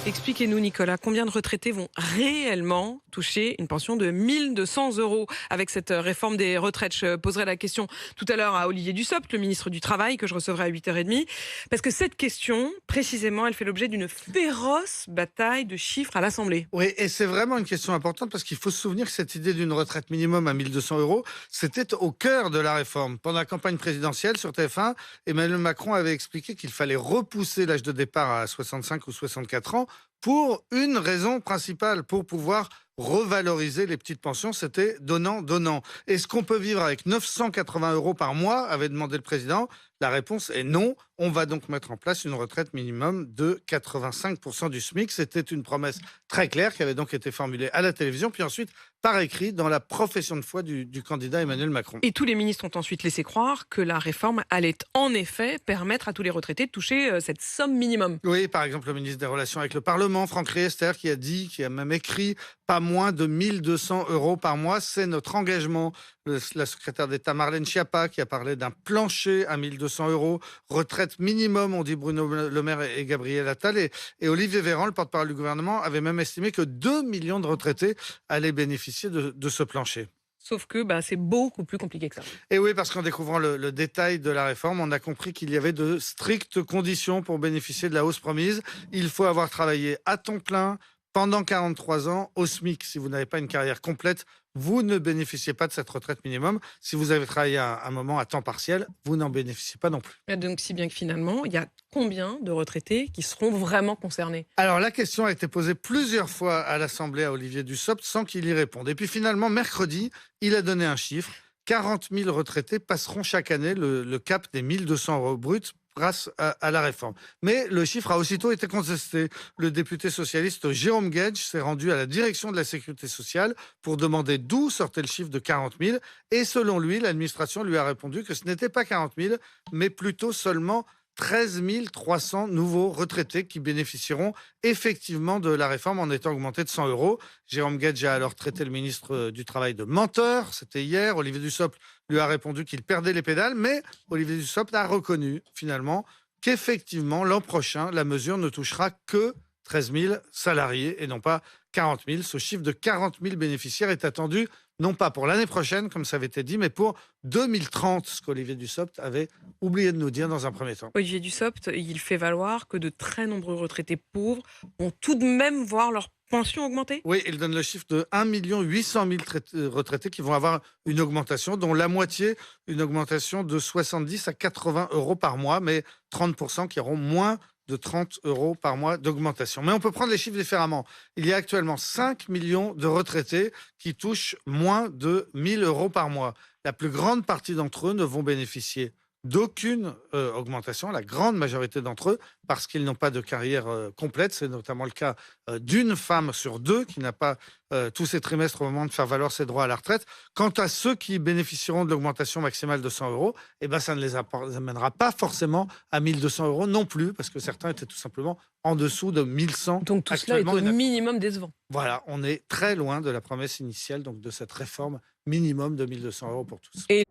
Expliquez-nous, Nicolas, combien de retraités vont réellement toucher une pension de 1200 euros avec cette réforme des retraites? Je poserai la question tout à l'heure à Olivier Dussopt, le ministre du Travail, que je recevrai à 8h30. Parce que cette question, précisément, elle fait l'objet d'une féroce bataille de chiffres à l'Assemblée. Oui, et c'est vraiment une question importante parce qu'il faut se souvenir que cette idée d'une retraite minimum à 1200 euros, c'était au cœur de la réforme. Pendant la campagne présidentielle sur TF1, Emmanuel Macron avait expliqué qu'il fallait repousser l'âge de départ à 65 ou 64 ans pour une raison principale, pour pouvoir revaloriser les petites pensions, c'était donnant-donnant. Est-ce qu'on peut vivre avec 980 euros par mois, avait demandé le président. La réponse est non. On va donc mettre en place une retraite minimum de 85% du SMIC. C'était une promesse très claire qui avait donc été formulée à la télévision, puis ensuite par écrit dans la profession de foi du candidat Emmanuel Macron. Et tous les ministres ont ensuite laissé croire que la réforme allait en effet permettre à tous les retraités de toucher cette somme minimum. Oui, par exemple, le ministre des Relations avec le Parlement, Franck Riester, qui a même écrit pas moins de 1200 euros par mois, c'est notre engagement. La secrétaire d'État Marlène Schiappa qui a parlé d'un plancher à 1200 euros, retraite minimum, on dit Bruno Le Maire et Gabriel Attal. Et Olivier Véran, le porte-parole du gouvernement, avait même estimé que 2 millions de retraités allaient bénéficier de ce plancher. Sauf que c'est beaucoup plus compliqué que ça. Et oui, parce qu'en découvrant le détail de la réforme, on a compris qu'il y avait de strictes conditions pour bénéficier de la hausse promise. Il faut avoir travaillé à temps plein pendant 43 ans au SMIC. Si vous n'avez pas une carrière complète, vous ne bénéficiez pas de cette retraite minimum. Si vous avez travaillé un moment à temps partiel, vous n'en bénéficiez pas non plus. Et donc, si bien que finalement, il y a combien de retraités qui seront vraiment concernés? Alors, la question a été posée plusieurs fois à l'Assemblée à Olivier Dussopt sans qu'il y réponde. Et puis finalement, mercredi, il a donné un chiffre. 40 000 retraités passeront chaque année le cap des 1200 euros bruts grâce à la réforme. Mais le chiffre a aussitôt été contesté. Le député socialiste Jérôme Guedj s'est rendu à la direction de la Sécurité sociale pour demander d'où sortait le chiffre de 40 000. Et selon lui, l'administration lui a répondu que ce n'était pas 40 000, mais plutôt seulement 13 300 nouveaux retraités qui bénéficieront effectivement de la réforme en étant augmentés de 100 euros. Jérôme Guedj a alors traité le ministre du Travail de menteur, c'était hier. Olivier Dussopt lui a répondu qu'il perdait les pédales, mais Olivier Dussopt a reconnu finalement qu'effectivement l'an prochain, la mesure ne touchera que 13 000 salariés et non pas 40 000. Ce chiffre de 40 000 bénéficiaires est attendu non pas pour l'année prochaine, comme ça avait été dit, mais pour 2030, ce qu'Olivier Dussopt avait oublié de nous dire dans un premier temps. Olivier Dussopt, il fait valoir que de très nombreux retraités pauvres vont tout de même voir leur pension augmenter. Oui, il donne le chiffre de 1 800 000 retraités qui vont avoir une augmentation, dont la moitié, une augmentation de 70 à 80 euros par mois, mais 30% qui auront moins de 30 euros par mois d'augmentation. Mais on peut prendre les chiffres différemment. Il y a actuellement 5 millions de retraités qui touchent moins de 1000 euros par mois. La plus grande partie d'entre eux ne vont bénéficier d'aucune augmentation, la grande majorité d'entre eux, parce qu'ils n'ont pas de carrière complète. C'est notamment le cas d'une femme sur deux qui n'a pas tous ses trimestres au moment de faire valoir ses droits à la retraite. Quant à ceux qui bénéficieront de l'augmentation maximale de 100 euros, eh ben, ça ne les amènera pas forcément à 1200 euros non plus, parce que certains étaient tout simplement en dessous de 1100. Donc tout cela est au minimum décevant. Voilà, on est très loin de la promesse initiale donc de cette réforme minimum de 1200 euros pour tous. Et